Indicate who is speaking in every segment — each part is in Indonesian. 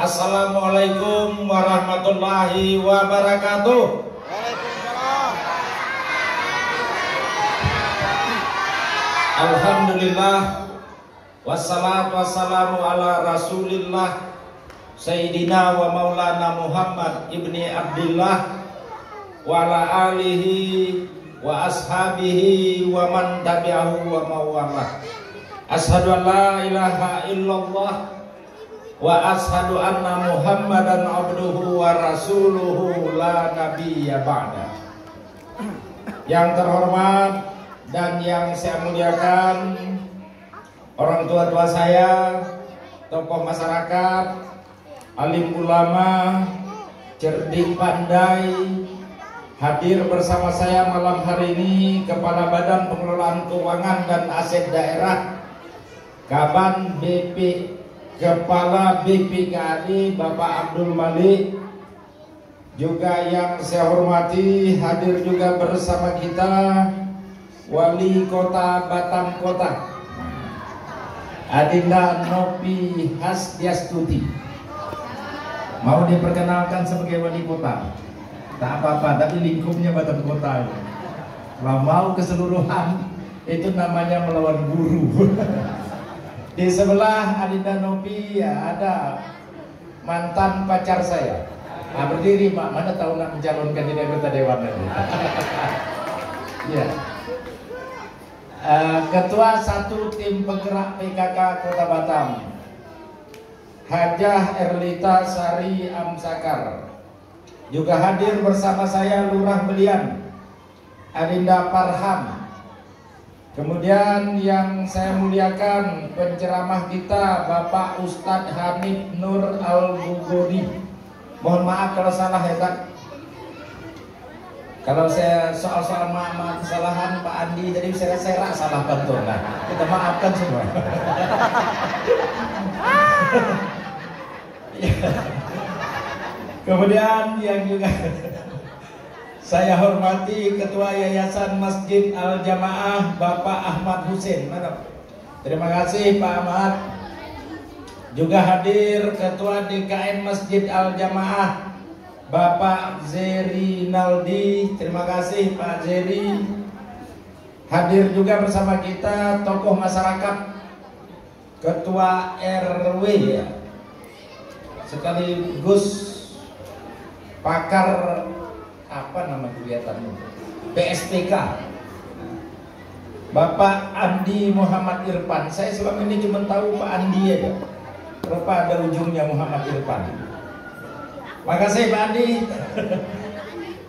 Speaker 1: Assalamualaikum warahmatullahi wabarakatuh.
Speaker 2: Waalaikumsalam.
Speaker 1: Alhamdulillah, wassalatu wassalamu ala rasulillah Sayyidina wa maulana Muhammad ibni Abdillah wa ala alihi wa ashabihi wa man tabi'ahu wa mawalah. Ashhadu an la ilaha illallah wa ashhadu anna Muhammadan abduhu wa rasuluhu la nabiyya ba'da. Yang terhormat dan yang saya muliakan, orang tua-tua saya, tokoh masyarakat, alim ulama, cerdik pandai, hadir bersama saya malam hari ini Kepala Badan Pengelolaan Keuangan dan Aset Daerah Kaban BP, Kepala BPKAD Bapak Abdul Malik, juga yang saya hormati hadir juga bersama kita Wali Kota Batam Kota Adinda Nopi Hasdiastuti. Mau diperkenalkan sebagai wali kota? Tak apa-apa, tapi lingkupnya Batam Kota. Kalau mau keseluruhan itu namanya melawan guru. Di sebelah Adinda Nopi ya, ada mantan pacar saya. Nah, berdiri Pak, mana tahu nak mencalonkan jadi anggota dewan nanti. Ya. Ketua satu tim penggerak PKK Kota Batam, Hajah Erlita Sari Amsakar. Juga hadir bersama saya Lurah Belian, Adinda Parham. Kemudian yang saya muliakan penceramah kita Bapak Ustadz Hamid Nur Al-Bugodi. Mohon maaf kalau salah ya Pak. Kalau saya soal-soal maaf kesalahan Pak Andi tadi saya salah betul. Nah, kita maafkan semua. Kemudian yang juga saya hormati Ketua Yayasan Masjid Al-Jamaah Bapak Ahmad Husin. Terima kasih Pak Ahmad. Juga hadir Ketua DKM Masjid Al-Jamaah Bapak Zeri Naldi. Terima kasih Pak Zeri. Hadir juga bersama kita tokoh masyarakat, Ketua RW ya, sekaligus pakar apa nama kegiatannya, PSPK, Bapak Andi Muhammad Irfan. Saya selama ini cuma tahu Pak Andi aja, rupa ada ujungnya Muhammad Irfan. Makasih Pak Andi.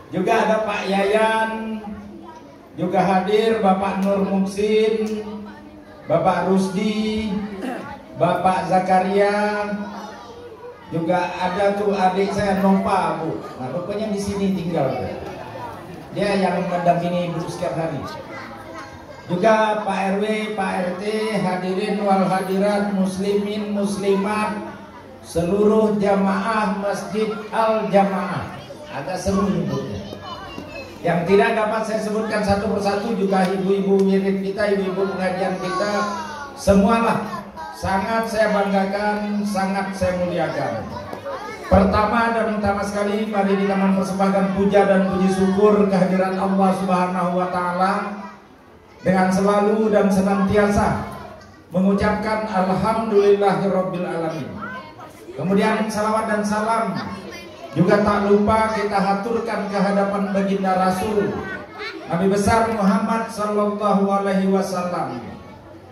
Speaker 1: Juga ada Pak Yayan, juga hadir Bapak Nur Muksin, Bapak Rusdi, Bapak Zakaria. Juga ada tuh adik saya Nova Bu. Nah, rupanya di sini tinggal. Dia yang mendampingi Ibu setiap hari. Juga Pak RW, Pak RT, hadirin wal hadirat, muslimin muslimat, seluruh jamaah Masjid Al-Jamaah. Agak seru nyebutnya. Yang tidak dapat saya sebutkan satu persatu juga ibu-ibu mirip kita, ibu-ibu pengajian kita, semualah sangat saya banggakan, sangat saya muliakan. Pertama dan utama sekali, mari kita mempersembahkan puja dan puji syukur kehadiran Allah Subhanahu wa Ta'ala dengan selalu dan senantiasa mengucapkan Alhamdulillahirabbil alamin. Kemudian salawat dan salam juga tak lupa kita haturkan ke hadapan baginda Rasul Nabi besar Muhammad sallallahu alaihi wasallam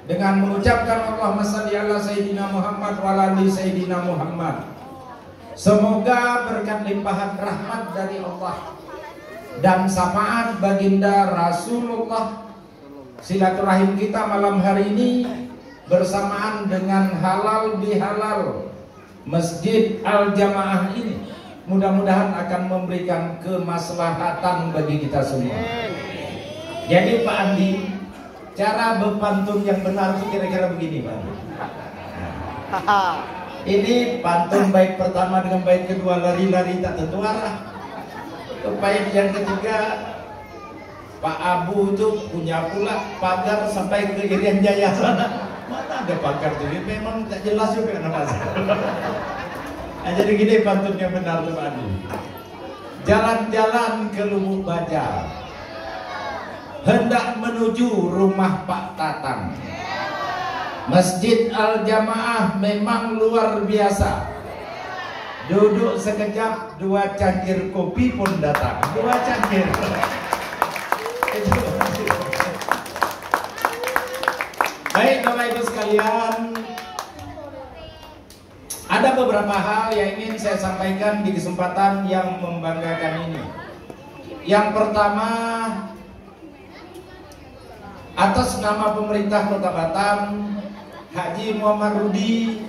Speaker 1: dengan mengucapkan Allahumma shalli ala Sayyidina Muhammad wa ala ali Sayyidina Muhammad. Semoga berkat limpahan rahmat dari Allah dan syafaat baginda Rasulullah, silaturahim kita malam hari ini bersamaan dengan halal bihalal Masjid Al-Jamaah ini mudah-mudahan akan memberikan kemaslahatan bagi kita semua. Jadi Pak Andi, cara berpantun yang benar itu kira-kira begini Pak. Ini pantun bait pertama dengan bait kedua lari-lari tak tentu arah. Bait yang ketiga Pak Abu itu punya pula pagar sampai ke Irian Jaya sana. Mana ada pagar tuh? Memang tak jelas juga nama saya. Jadi gini pantun yang benar tuh Pak Andi. Jalan-jalan ke Lubuk Baja, hendak menuju rumah Pak Tatang. Masjid Al-Jamaah memang luar biasa. Duduk sekejap, 2 cangkir kopi pun datang. 2 cangkir. Baik Bapak Ibu sekalian, ada beberapa hal yang ingin saya sampaikan di kesempatan yang membanggakan ini. Yang pertama, atas nama pemerintah Kota Batam, Haji Muhammad Rudi,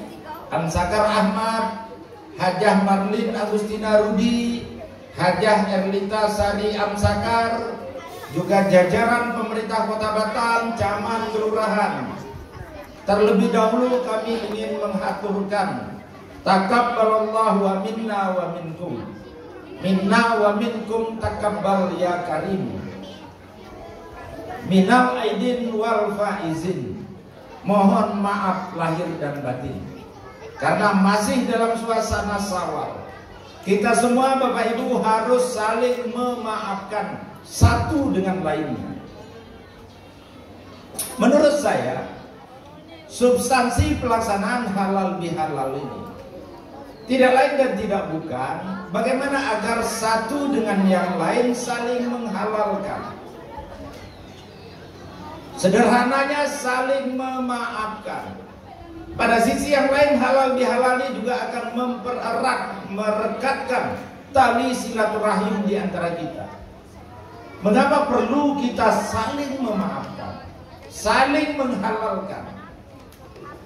Speaker 1: Amsakar Ahmad, Hajah Marlin Agustina Rudi, Hajah Erlita Sari Amsakar, juga jajaran pemerintah Kota Batam, camat, kelurahan. Terlebih dahulu kami ingin menghaturkan takabbalallahu wa minna wa minkum. Minna wa minkum takabbal ya karim. Minal aidin wal faizin. Mohon maaf lahir dan batin. Karena masih dalam suasana Syawal. Kita semua Bapak Ibu harus saling memaafkan satu dengan lainnya. Menurut saya, substansi pelaksanaan halal bihalal ini tidak lain dan tidak bukan bagaimana agar satu dengan yang lain saling menghalalkan. Sederhananya saling memaafkan. Pada sisi yang lain halal bihalal ini juga akan mempererat, merekatkan tali silaturahim di antara kita. Mengapa perlu kita saling memaafkan, saling menghalalkan?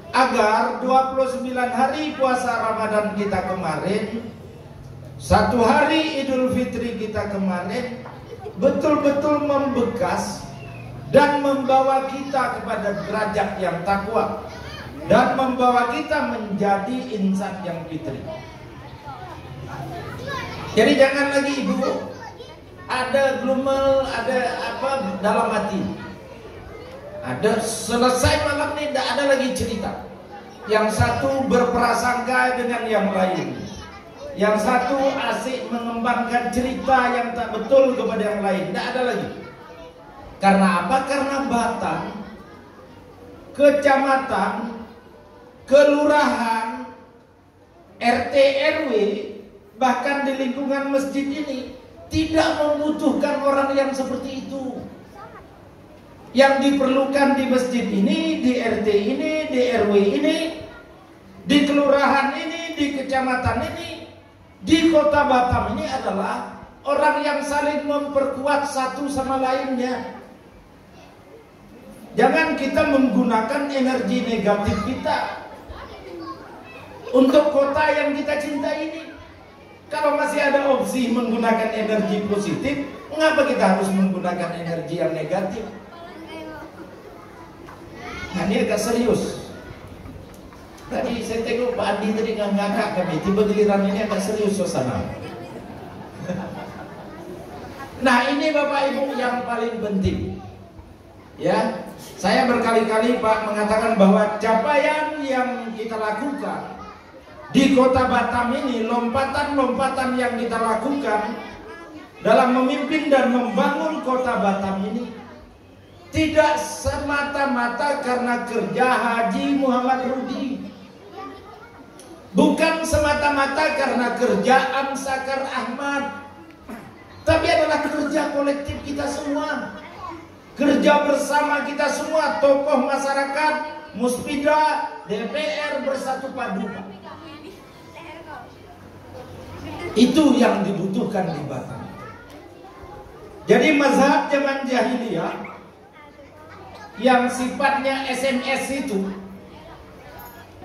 Speaker 1: Agar 29 hari puasa Ramadan kita kemarin, 1 hari Idul Fitri kita kemarin betul-betul membekas dan membawa kita kepada derajat yang takwa dan membawa kita menjadi insan yang fitri. Jadi jangan lagi ibu ada glumel, ada apa dalam hati. Ada selesai malam ini tidak ada lagi cerita. Yang satu berprasangka dengan yang lain. Yang satu asik mengembangkan cerita yang tak betul kepada yang lain. Tidak ada lagi. Karena apa? Karena Batam, kecamatan, kelurahan, RT RW, bahkan di lingkungan masjid ini tidak membutuhkan orang yang seperti itu. Yang diperlukan di masjid ini, di RT ini, di RW ini, di kelurahan ini, di kecamatan ini, di Kota Batam ini adalah orang yang saling memperkuat satu sama lainnya. Jangan kita menggunakan energi negatif kita untuk kota yang kita cintai ini. Kalau masih ada opsi menggunakan energi positif, mengapa kita harus menggunakan energi yang negatif? Nah, ini agak serius. Tadi saya tengok Pak Andi tadi ngangkat kami, tiba giliran ini agak serius suasana. Nah, ini Bapak Ibu yang paling penting. Ya, saya berkali-kali Pak mengatakan bahwa capaian yang kita lakukan di Kota Batam ini, lompatan-lompatan yang kita lakukan dalam memimpin dan membangun Kota Batam ini tidak semata-mata karena kerja Haji Muhammad Rudi, bukan semata-mata karena kerja Amsakar Ahmad, tapi adalah kerja kolektif kita semua. Kerja bersama kita semua, tokoh masyarakat, Muspida, DPR bersatu padu. Itu yang dibutuhkan di Batam. Jadi mazhab zaman jahiliyah yang sifatnya SMS itu,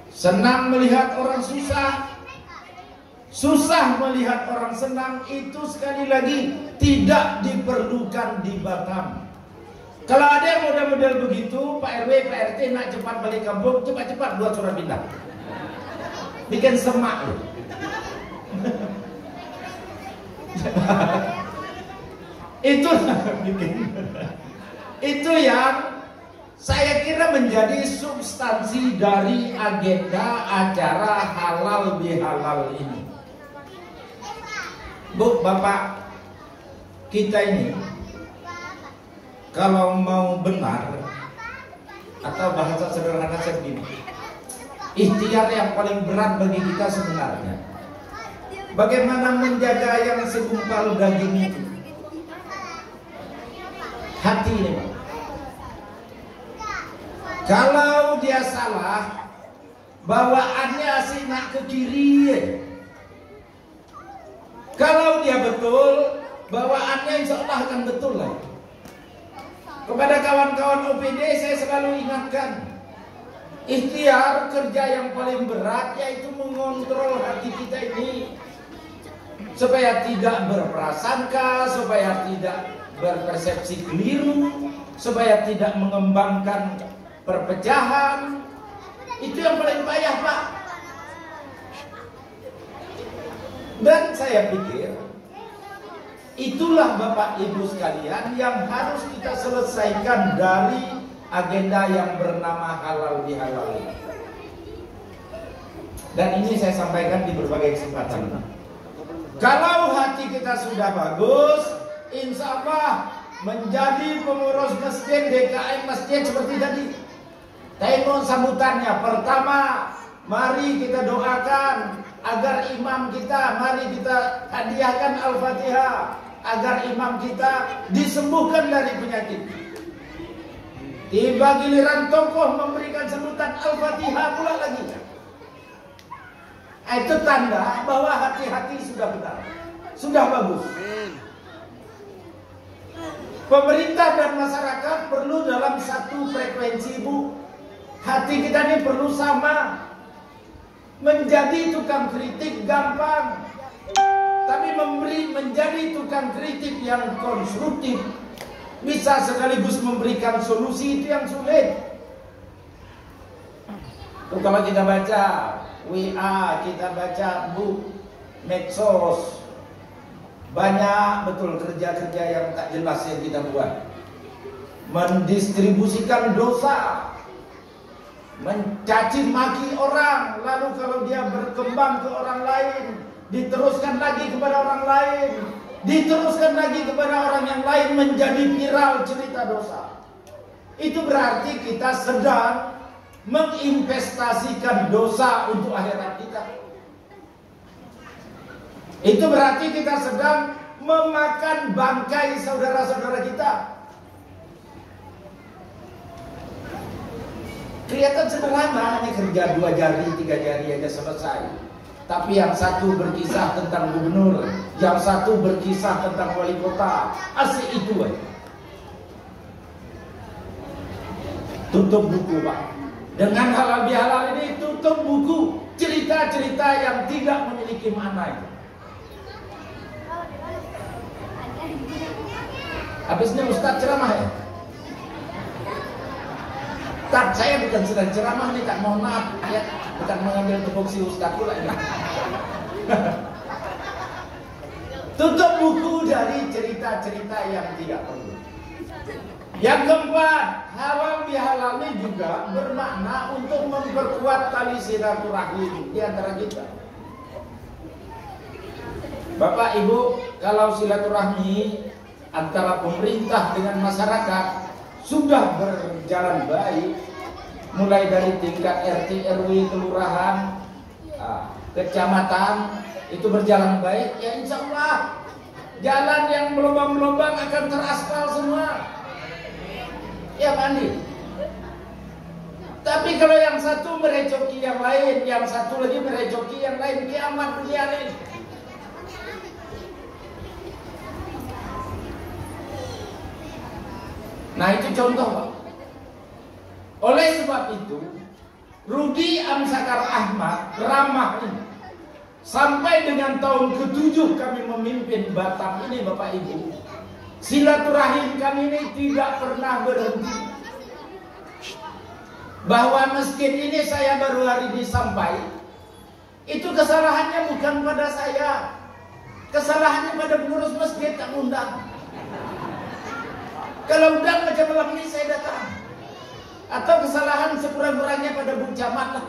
Speaker 1: senang melihat orang susah, susah melihat orang senang, itu sekali lagi tidak diperlukan di Batam. Kalau ada yang model-model begitu, Pak RW, Pak RT nak cepat balik kampung, cepat-cepat buat surat pindah. Bikin semak loh. Itu bikin. Itu yang saya kira menjadi substansi dari agenda acara halal bihalal ini. Bu, Bapak, kita ini kalau mau benar, atau bahasa sederhana segini, ikhtiar yang paling berat bagi kita sebenarnya bagaimana menjaga yang segumpal daging itu, hati ini, Pak. Kalau dia salah, bawaannya sih nak ke kiri. Kalau dia betul, bawaannya insya Allah akan betul lah. Kepada kawan-kawan OPD saya selalu ingatkan, ikhtiar kerja yang paling berat yaitu mengontrol hati kita ini supaya tidak berprasangka, supaya tidak berpersepsi keliru, supaya tidak mengembangkan perpecahan. Itu yang paling payah, Pak. Dan saya pikir itulah Bapak Ibu sekalian yang harus kita selesaikan dari agenda yang bernama halal bihalal. Dan ini saya sampaikan di berbagai kesempatan. Kalau hati kita sudah bagus, insya Allah menjadi pengurus masjid, DKM masjid seperti tadi. Tengok sambutannya. Pertama, mari kita doakan agar imam kita, mari kita hadiahkan Al-Fatihah agar imam kita disembuhkan dari penyakit. Tiba giliran tokoh memberikan sambutan Al-Fatihah pula lagi. Itu tanda bahwa hati-hati sudah benar, sudah bagus. Pemerintah dan masyarakat perlu dalam satu frekuensi, Bu. Hati kita ini perlu sama. Menjadi tukang kritik gampang, tapi menjadi tukang kritik yang konstruktif, bisa sekaligus memberikan solusi, itu yang sulit. Kalau kita baca WA, kita baca medsos, banyak betul kerja-kerja yang tak jelas yang kita buat. Mendistribusikan dosa, mencaci maki orang, lalu kalau dia berkembang ke orang lain, diteruskan lagi kepada orang lain, diteruskan lagi kepada orang yang lain, menjadi viral cerita dosa. Itu berarti kita sedang menginvestasikan dosa untuk akhirat kita. Itu berarti kita sedang memakan bangkai saudara-saudara kita. Kelihatan sederhana, hanya kerja 2 jari, 3 jari aja selesai. Tapi yang satu berkisah tentang gubernur, yang satu berkisah tentang wali kota. Asik itu, Pak. Tutup buku, Pak. Dengan halal bihalal ini tutup buku cerita-cerita yang tidak memiliki makna itu. Habisnya Ustaz ceramah ya? Tak, saya bukan sedang ceramah nih, tak, mohon maaf ya, bukan mengambil tupoksi Ustaz pula ya. Tutup buku dari cerita-cerita yang tidak perlu. Yang keempat, halal bihalal ini juga bermakna untuk memperkuat tali silaturahim di antara kita. Bapak Ibu, kalau silaturahmi antara pemerintah dengan masyarakat sudah berjalan baik, mulai dari tingkat RT, RW, kelurahan, kecamatan, itu berjalan baik, ya insya Allah jalan yang melombang-melombang akan teraspal semua. Ya Pak Andi. Tapi kalau yang satu merecoki yang lain, yang satu lagi merecoki yang lain, kiamat berjalan. Nah itu contoh, Pak. Oleh sebab itu, Rudi Amsakar Ahmad ramah ini. Sampai dengan tahun ke-7 kami memimpin Batam ini, Bapak Ibu, silaturahim kami ini tidak pernah berhenti. Bahwa masjid ini saya baru hari ini sampai, itu kesalahannya bukan pada saya, kesalahannya pada pengurus masjid tak undang. Kalau undang macam malam ini saya datang. Atau kesalahan sekurang-kurangnya pada Bu Camat lah,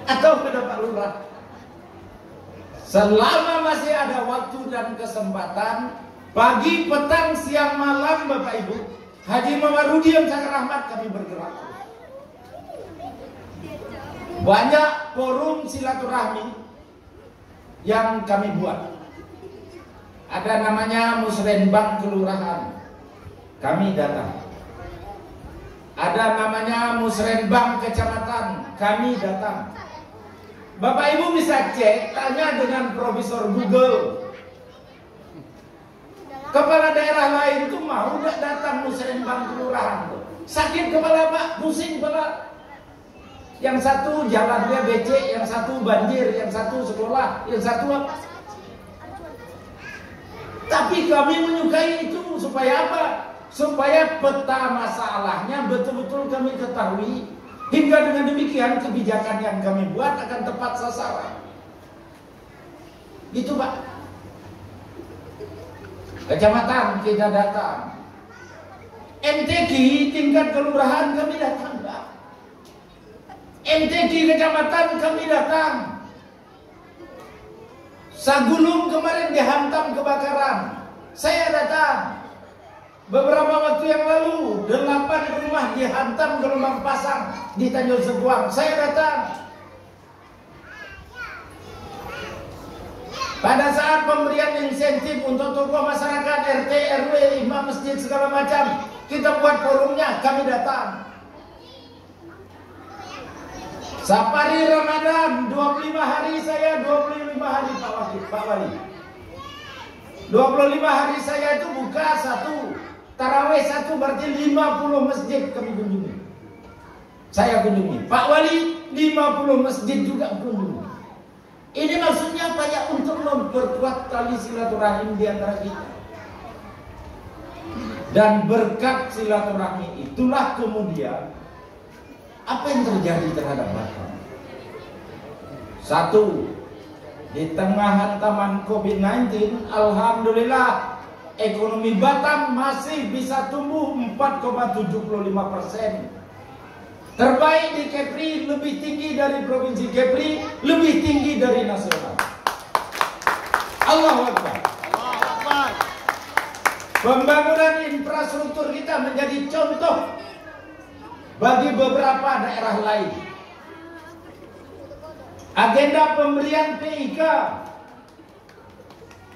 Speaker 1: atau pada Pak Lurah. Selama masih ada waktu dan kesempatan, pagi, petang, siang, malam, Bapak Ibu, Haji Mawarudi yang sangat rahmat, kami bergerak. Banyak forum silaturahmi yang kami buat. Ada namanya Musrenbang Kelurahan, kami datang. Ada namanya Musrenbang Kecamatan, kami datang. Bapak Ibu bisa cek, tanya dengan Profesor Google. Kepala daerah lain tuh mau gak datang Musrenbang Kelurahan? Sakit kepala Pak, pusing kepala. Yang satu jalannya becek, yang satu banjir, yang satu sekolah, yang satu apa? Tapi kami menyukai itu supaya apa? Supaya peta masalahnya betul-betul kami ketahui. Hingga dengan demikian kebijakan yang kami buat akan tepat sasaran. Gitu Pak. Kecamatan kita datang. MTQ tingkat kelurahan kami datang Pak. MTQ kecamatan kami datang. Sagulung kemarin dihantam kebakaran, saya datang. Beberapa waktu yang lalu 8 rumah dihantam gelombang pasang di Tanjung Seguang, saya datang. Pada saat pemberian insentif untuk tokoh masyarakat, RT, RW, imam masjid segala macam, kita buat forumnya, kami datang. Safari Ramadan 25 hari saya, 25 hari Pak Wali. 25 hari saya itu buka 1, tarawih 1, berarti 50 masjid kami kunjungi. Saya kunjungi. Pak Wali 50 masjid juga kunjungi. Ini maksudnya apa ya? Untuk memperkuat tali silaturahim di antara kita. Dan berkat silaturahmi itulah kemudian apa yang terjadi terhadap Batam? 1, di tengah hantaman COVID-19, alhamdulillah ekonomi Batam masih bisa tumbuh 4,75%. Terbaik di Kepri, lebih tinggi dari provinsi Kepri, lebih tinggi dari nasional. Allahu Akbar. Pembangunan infrastruktur kita menjadi contoh bagi beberapa daerah lain. Agenda pemberian PIK,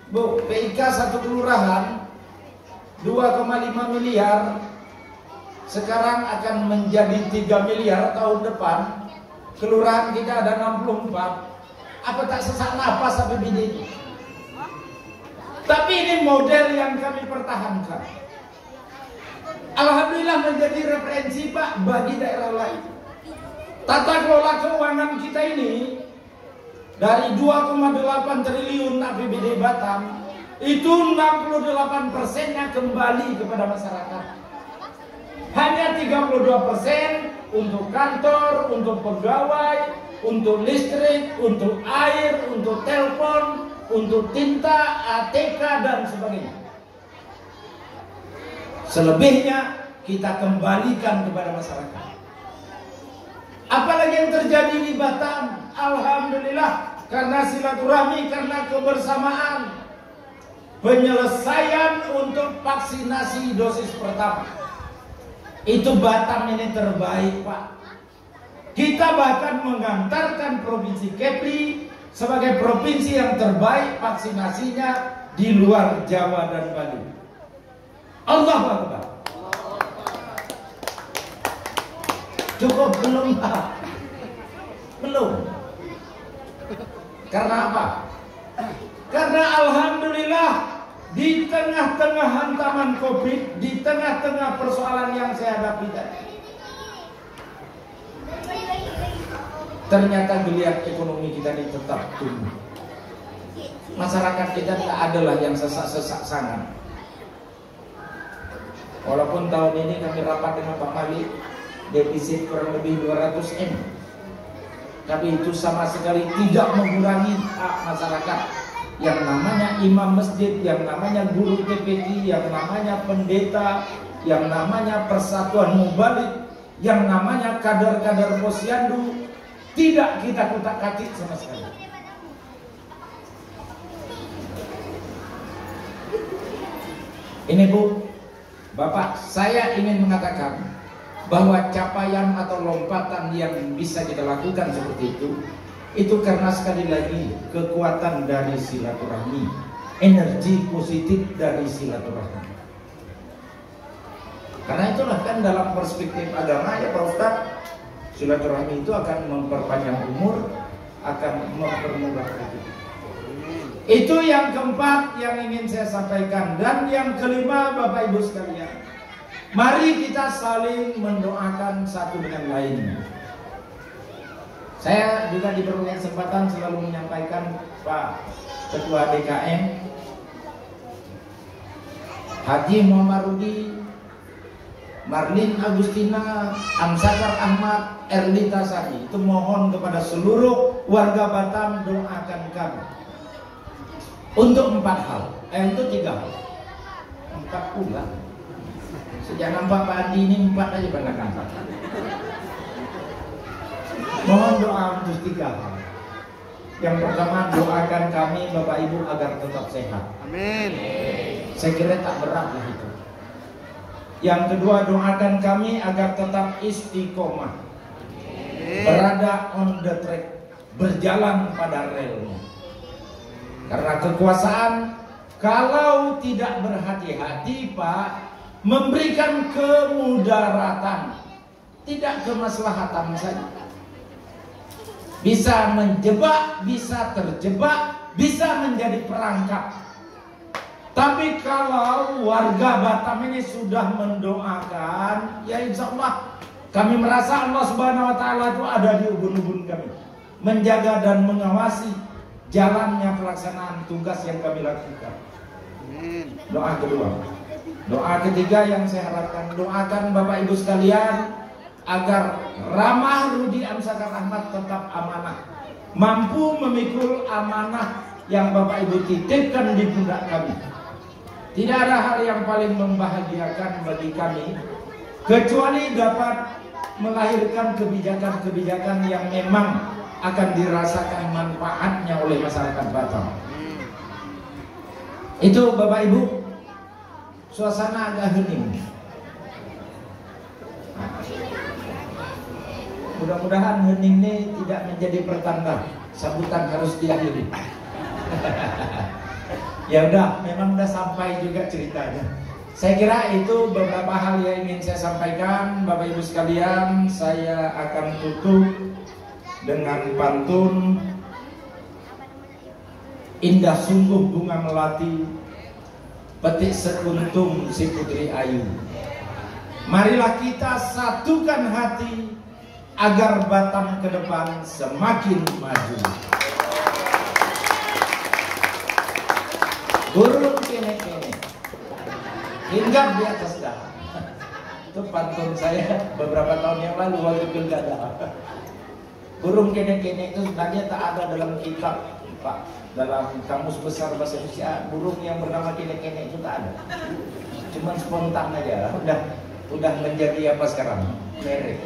Speaker 1: Bu, PIK 1 kelurahan 2,5 miliar, sekarang akan menjadi 3 miliar tahun depan. Kelurahan kita ada 64. Apa tak sesak nafas sampai bini? Tapi ini model yang kami pertahankan. Alhamdulillah menjadi referensi Pak bagi daerah lain. Tata kelola keuangan kita ini dari 2,8 triliun APBD Batam, itu 68%-nya kembali kepada masyarakat. Hanya 32% untuk kantor, untuk pegawai, untuk listrik, untuk air, untuk telepon, untuk tinta, ATK dan sebagainya. Selebihnya kita kembalikan kepada masyarakat. Apalagi yang terjadi di Batam, alhamdulillah, karena silaturahmi, karena kebersamaan, penyelesaian untuk vaksinasi dosis pertama. Itu Batam ini terbaik Pak. Kita bahkan mengantarkan provinsi Kepri sebagai provinsi yang terbaik vaksinasinya di luar Jawa dan Bali. Allahu Akbar. Cukup belum Pak? Belum. Karena apa? Karena alhamdulillah di tengah-tengah hantaman COVID, di tengah-tengah persoalan yang saya hadapi tadi, ternyata geliat ekonomi kita ini tetap tumbuh. Masyarakat kita tidak adalah yang sesak-sesak sangat. Walaupun tahun ini kami rapat dengan Pak Malik, defisit kurang lebih 200 M, tapi itu sama sekali tidak mengurangi hak masyarakat. Yang namanya imam masjid, yang namanya guru TPQ, yang namanya pendeta, yang namanya persatuan mubalik, yang namanya kader-kader Posyandu tidak kita kutak-katik sama sekali. Ini Bu, Bapak, saya ingin mengatakan bahwa capaian atau lompatan yang bisa kita lakukan seperti itu karena sekali lagi kekuatan dari silaturahmi, energi positif dari silaturahmi. Karena itulah kan dalam perspektif agama ya Pak Ustadz, silaturahmi itu akan memperpanjang umur, akan mempermudah rezeki. Itu yang keempat yang ingin saya sampaikan. Dan yang kelima Bapak Ibu sekalian, mari kita saling mendoakan satu dengan lain. Saya juga diberi kesempatan selalu menyampaikan Pak Ketua DKM Haji Muhammad Rudi, Marlin Agustina, Amsakar Ahmad, Erlita Sari, itu mohon kepada seluruh warga Batam doakan kami untuk 4 hal, untuk 3 hal, 4 pula. Sejak nampak Pak Adi ini 4 aja banyak nampak. Mohon doa untuk 3 hal. Yang pertama, doakan kami Bapak Ibu agar tetap sehat. Amin. Saya kira tak berat lah itu. Yang kedua, doakan kami agar tetap istiqomah, berada on the track, berjalan pada relnya. Karena kekuasaan kalau tidak berhati-hati Pak, memberikan kemudaratan, tidak kemaslahatan saja. Bisa menjebak, bisa terjebak, bisa menjadi perangkap. Tapi kalau warga Batam ini sudah mendoakan, ya insya Allah kami merasa Allah Subhanahu Wa Taala itu ada di ubun-ubun kami, menjaga dan mengawasi jalannya pelaksanaan tugas yang kami lakukan. Doa kedua. Doa ketiga yang saya harapkan, doakan Bapak Ibu sekalian agar Ramah Rudi Amsakar Ahmad tetap amanah, mampu memikul amanah yang Bapak Ibu titipkan di pundak kami. Tidak ada hal yang paling membahagiakan bagi kami kecuali dapat melahirkan kebijakan-kebijakan yang memang akan dirasakan manfaatnya oleh masyarakat Batam. Itu Bapak Ibu, suasana agak hening. Mudah-mudahan hening ini tidak menjadi pertanda sambutan harus diakhiri. Ya udah, memang udah sampai juga ceritanya. Saya kira itu beberapa hal yang ingin saya sampaikan. Bapak Ibu sekalian, saya akan tutup dengan pantun indah sungguh bunga melati, petik sekuntum si putri ayu. Marilah kita satukan hati agar Batam ke depan semakin maju. Burung kene-kene hinggap di atas dahan. Itu pantun saya beberapa tahun yang lalu waktu pilkada. Burung kene-kene itu sebenarnya tak ada dalam kitab Pak, dalam kamus besar bahasa Indonesia. Burung yang bernama kene-kene itu tak ada. Cuma spontan aja. Udah menjadi apa sekarang? Merek.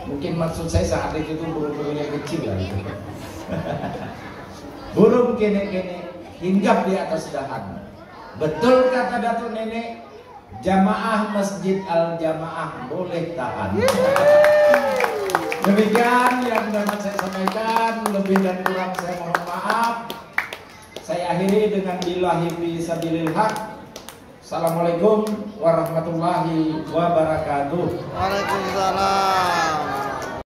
Speaker 1: Mungkin maksud saya saat itu burung-burung yang kecil lah gitu. Burung kene-kene hinggap di atas dahan. Betul kata Datuk Nenek, jamaah Masjid Al-Jamaah boleh tahan. Demikian yang dapat saya sampaikan, lebih dan kurang saya mohon maaf. Saya akhiri dengan billahi fisabilil haq. Assalamualaikum warahmatullahi wabarakatuh.
Speaker 2: Waalaikumsalam.